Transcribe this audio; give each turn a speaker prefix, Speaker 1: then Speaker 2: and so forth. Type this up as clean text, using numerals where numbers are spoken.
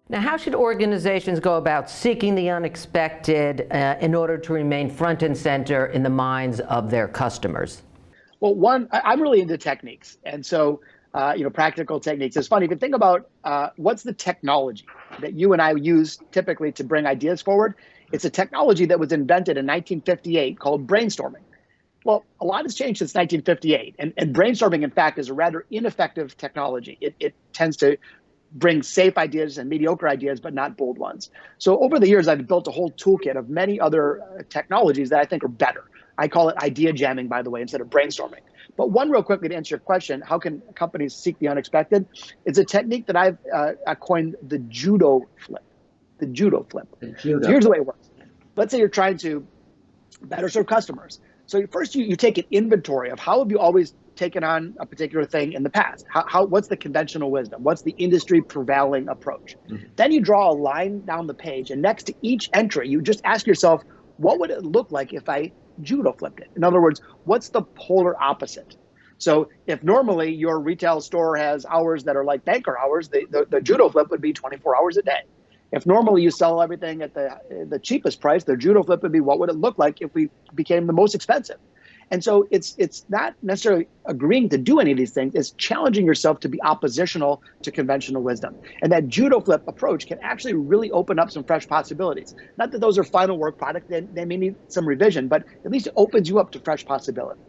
Speaker 1: Now, how should organizations go about seeking the unexpected in order to remain front and center in the minds of their customers?
Speaker 2: Well, I'm really into techniques. And so, practical techniques. It's funny, if you think about what's the technology that you and I use typically to bring ideas forward, it's a technology that was invented in 1958 called brainstorming. Well, a lot has changed since 1958. And brainstorming, in fact, is a rather ineffective technology. It tends to bring safe ideas and mediocre ideas, but not bold ones. So over the years, I've built a whole toolkit of many other technologies that I think are better. I call it idea jamming, by the way, instead of brainstorming. But one real quickly to answer your question, how can companies seek the unexpected? It's a technique that I've coined the judo flip. The judo flip. So here's the way it works. Let's say you're trying to better serve customers. So first you take an inventory of how have you always taken on a particular thing in the past? What's the conventional wisdom? What's the industry prevailing approach? Mm-hmm. Then you draw a line down the page, and next to each entry, you just ask yourself, what would it look like if I judo flipped it? In other words, what's the polar opposite? So if normally your retail store has hours that are like banker hours, the judo flip would be 24 hours a day. If normally you sell everything at the cheapest price, the judo flip would be, what would it look like if we became the most expensive? And so it's not necessarily agreeing to do any of these things. It's challenging yourself to be oppositional to conventional wisdom. And that judo flip approach can actually really open up some fresh possibilities. Not that those are final work product, they may need some revision, but at least it opens you up to fresh possibility.